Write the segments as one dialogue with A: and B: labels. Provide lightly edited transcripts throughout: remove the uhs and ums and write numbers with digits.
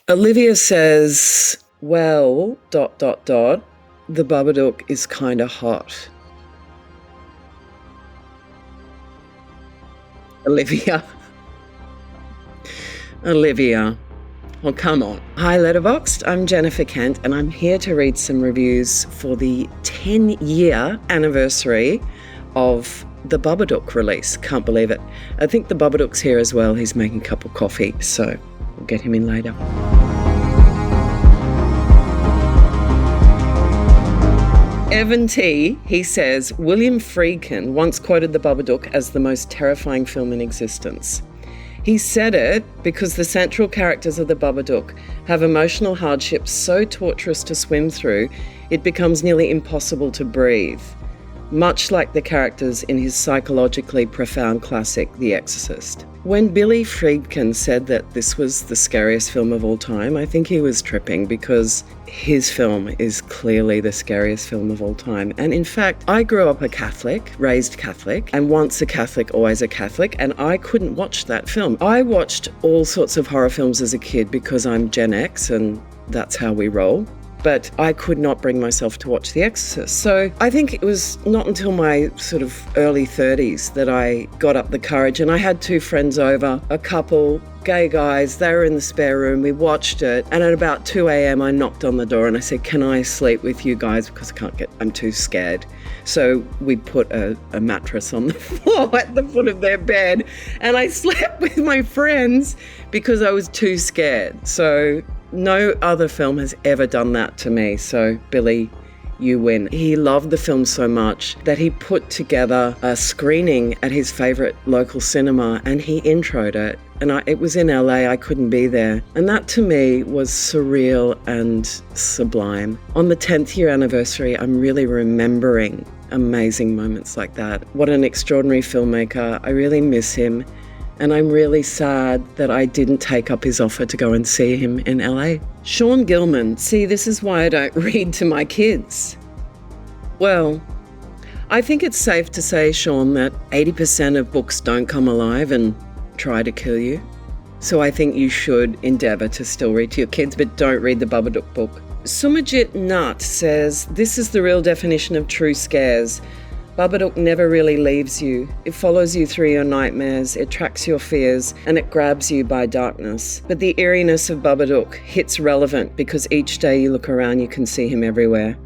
A: Olivia says, well, ... the Babadook is kind of hot. Olivia. Well, come on. Hi, Letterboxd. I'm Jennifer Kent, and I'm here to read some reviews for the 10-year anniversary of the Babadook release. Can't believe it. I think the Babadook's here as well. He's making a cup of coffee, so we'll get him in later. Evan T., he says, William Friedkin once quoted the Babadook as the most terrifying film in existence. He said it because the central characters of the Babadook have emotional hardships so torturous to swim through, it becomes nearly impossible to breathe, much like the characters in his psychologically profound classic, The Exorcist. When Billy Friedkin said that this was the scariest film of all time, I think he was tripping because his film is clearly the scariest film of all time. And in fact, I grew up a Catholic, raised Catholic, and once a Catholic, always a Catholic, and I couldn't watch that film. I watched all sorts of horror films as a kid because I'm Gen X and that's how we roll. But I could not bring myself to watch The Exorcist. So I think it was not until my sort of early 30s that I got up the courage, and I had two friends over, a couple, gay guys, they were in the spare room, we watched it, and at about 2 a.m. I knocked on the door and I said, can I sleep with you guys because I'm too scared. So we put a mattress on the floor at the foot of their bed and I slept with my friends because I was too scared. So no other film has ever done that to me. So, Billy, you win. He loved the film so much that he put together a screening at his favourite local cinema and he introed it. And it was in LA, I couldn't be there. And that to me was surreal and sublime. On the 10th year anniversary, I'm really remembering amazing moments like that. What an extraordinary filmmaker. I really miss him. And I'm really sad that I didn't take up his offer to go and see him in LA. Sean Gilman, see, this is why I don't read to my kids. Well, I think it's safe to say, Sean, that 80% of books don't come alive and try to kill you. So I think you should endeavour to still read to your kids, but don't read the Babadook book. Sumajit Nut says, this is the real definition of true scares. Babadook never really leaves you. It follows you through your nightmares, it tracks your fears, and it grabs you by darkness. But the eeriness of Babadook hits relevant because each day you look around, you can see him everywhere.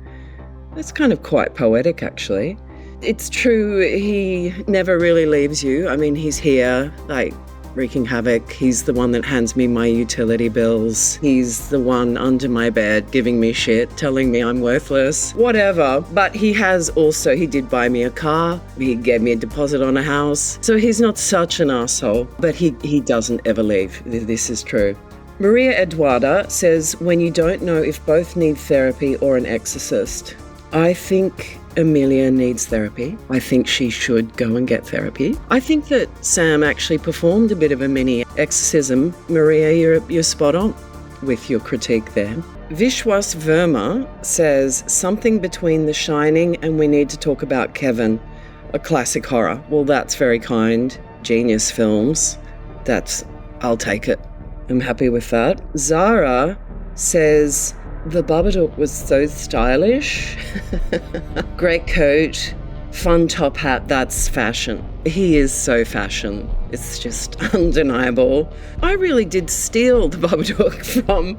A: That's kind of quite poetic, actually. It's true, he never really leaves you. I mean, he's here, like, wreaking havoc. He's the one that hands me my utility bills. He's the one under my bed giving me shit, telling me I'm worthless, whatever. But he did buy me a car. He gave me a deposit on a house. So he's not such an asshole, but he doesn't ever leave. This is true. Maria Eduarda says, when you don't know if both need therapy or an exorcist, I think Amelia needs therapy. I think she should go and get therapy. I think that Sam actually performed a bit of a mini exorcism. Maria, you're spot on with your critique there. Vishwas Verma says, something between The Shining and We Need to Talk About Kevin, a classic horror. Well, that's very kind. Genius films. I'll take it. I'm happy with that. Zara says, the Babadook was so stylish. Great coat, fun top hat, that's fashion. He is so fashion. It's just undeniable. I really did steal the Babadook from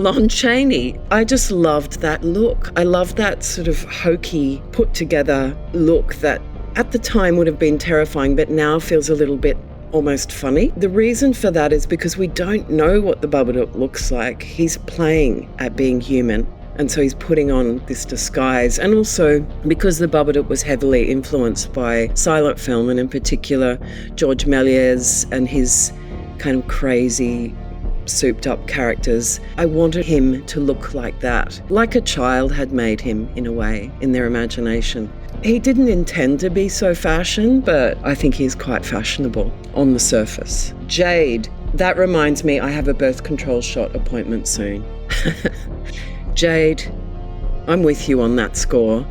A: Lon Chaney. I just loved that look. I loved that sort of hokey, put together look that at the time would have been terrifying, but now feels a little bit almost funny. The reason for that is because we don't know what the Babadook looks like. He's playing at being human, and so he's putting on this disguise. And also because the Babadook was heavily influenced by silent film, and in particular George Méliès and his kind of crazy souped up characters, I wanted him to look like that, like a child had made him in a way, in their imagination. He didn't intend to be so fashion, but I think he's quite fashionable on the surface. Jade, that reminds me I have a birth control shot appointment soon. Jade, I'm with you on that score.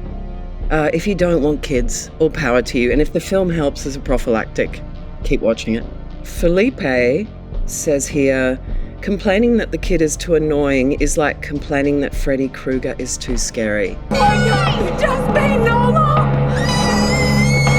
A: If you don't want kids, all power to you. And if the film helps as a prophylactic, keep watching it. Felipe says here, Complaining that the kid is too annoying is like complaining that Freddy Krueger is too scary.
B: Oh, just be normal!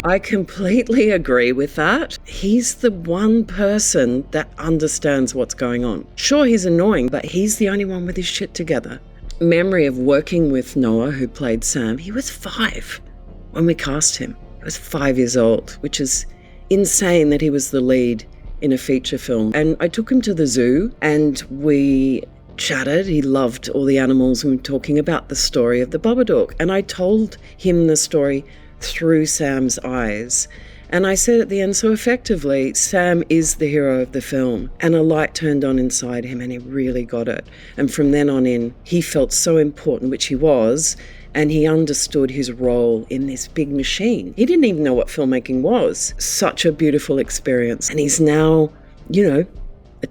A: I completely agree with that. He's the one person that understands what's going on. Sure, he's annoying, but he's the only one with his shit together. Memory of working with Noah, who played Sam, he was 5 when we cast him. He was 5 years old, which is insane that he was the lead in a feature film. And I took him to the zoo and we chatted. He loved all the animals and we were talking about the story of the Babadook. And I told him the story through Sam's eyes. And I said at the end, so effectively, Sam is the hero of the film. And a light turned on inside him and he really got it. And from then on in, he felt so important, which he was, and he understood his role in this big machine. He didn't even know what filmmaking was. Such a beautiful experience. And he's now, a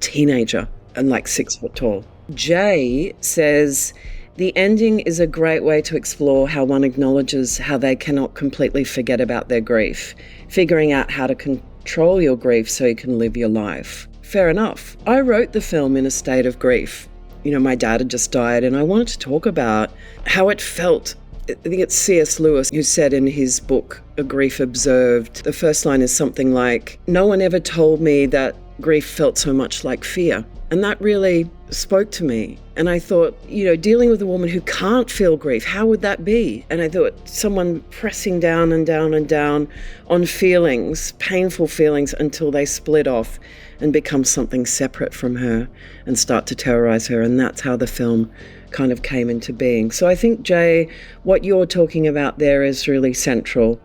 A: teenager and like 6 foot tall. Jay says, the ending is a great way to explore how one acknowledges how they cannot completely forget about their grief, figuring out how to control your grief so you can live your life. Fair enough. I wrote the film in a state of grief. My dad had just died and I wanted to talk about how it felt. I think it's C.S. Lewis who said in his book, A Grief Observed, the first line is something like, no one ever told me that grief felt so much like fear. And that really spoke to me. And I thought, dealing with a woman who can't feel grief, how would that be? And I thought someone pressing down and down and down on feelings, painful feelings, until they split off and become something separate from her and start to terrorize her. And that's how the film kind of came into being. So I think, Jay, what you're talking about there is really central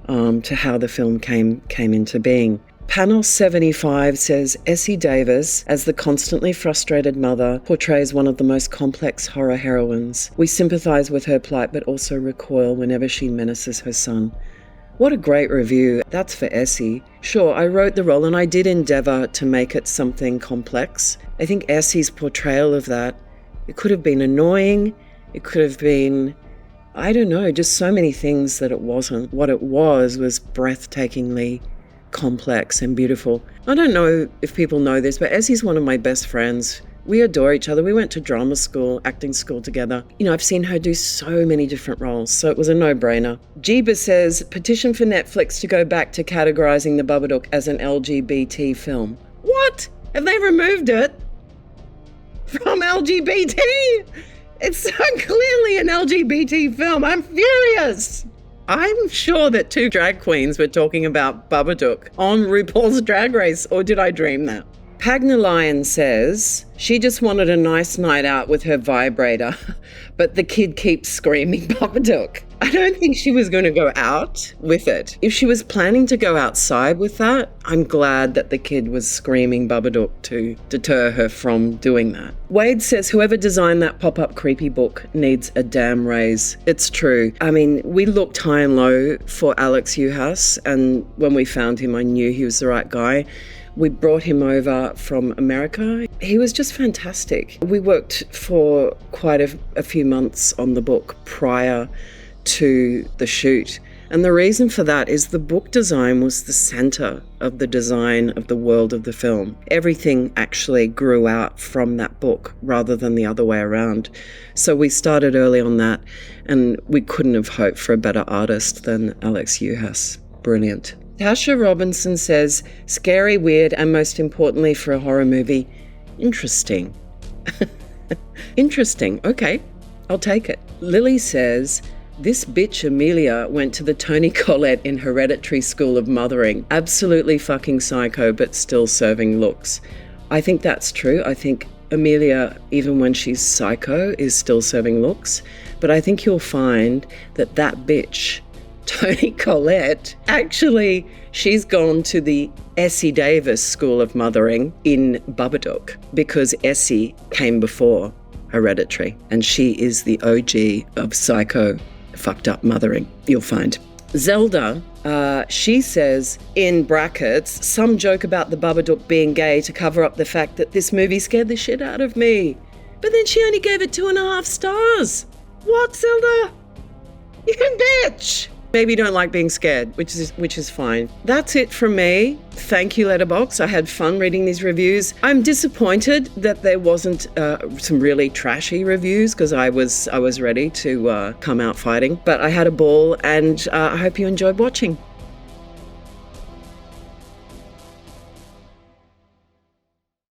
A: to how the film came into being. Panel 75 says, Essie Davis, as the constantly frustrated mother, portrays one of the most complex horror heroines. We sympathise with her plight but also recoil whenever she menaces her son. What a great review. That's for Essie. Sure, I wrote the role and I did endeavour to make it something complex. I think Essie's portrayal of that, it could have been annoying, it could have been, just so many things that it wasn't. What it was breathtakingly complex and beautiful. I don't know if people know this, but Essie's one of my best friends. We adore each other. We went to drama school, acting school together. I've seen her do so many different roles, so it was a no-brainer. Jeeba says, petition for Netflix to go back to categorizing the Babadook as an LGBT film. What? Have they removed it from LGBT? It's so clearly an LGBT film. I'm furious. I'm sure that 2 drag queens were talking about Babadook on RuPaul's Drag Race, or did I dream that? Pagna Lion says, she just wanted a nice night out with her vibrator, but the kid keeps screaming Babadook. I don't think she was going to go out with it. If she was planning to go outside with that, I'm glad that the kid was screaming Babadook to deter her from doing that. Wade says, whoever designed that pop-up creepy book needs a damn raise. It's true. I mean, we looked high and low for Alex Uhas, and when we found him, I knew he was the right guy. We brought him over from America. He was just fantastic. We worked for quite a few months on the book prior to the shoot. And the reason for that is the book design was the center of the design of the world of the film. Everything actually grew out from that book rather than the other way around. So we started early on that, and we couldn't have hoped for a better artist than Alex Uhas. Brilliant. Tasha Robinson says, scary, weird, and most importantly for a horror movie, interesting. Interesting. Okay, I'll take it. Lily says, this bitch Amelia went to the Toni Collette in Hereditary School of Mothering. Absolutely fucking psycho, but still serving looks. I think that's true. I think Amelia, even when she's psycho, is still serving looks. But I think you'll find that bitch, Toni Collette, actually, she's gone to the Essie Davis School of Mothering in Babadook because Essie came before Hereditary, and she is the OG of psycho fucked up mothering, you'll find. Zelda, she says, in brackets, some joke about the Babadook being gay to cover up the fact that this movie scared the shit out of me. But then she only gave it 2.5 stars. What, Zelda? You bitch! Maybe you don't like being scared, which is fine. That's it from me. Thank you, Letterboxd. I had fun reading these reviews. I'm disappointed that there wasn't some really trashy reviews, because I was ready to come out fighting. But I had a ball, and I hope you enjoyed watching.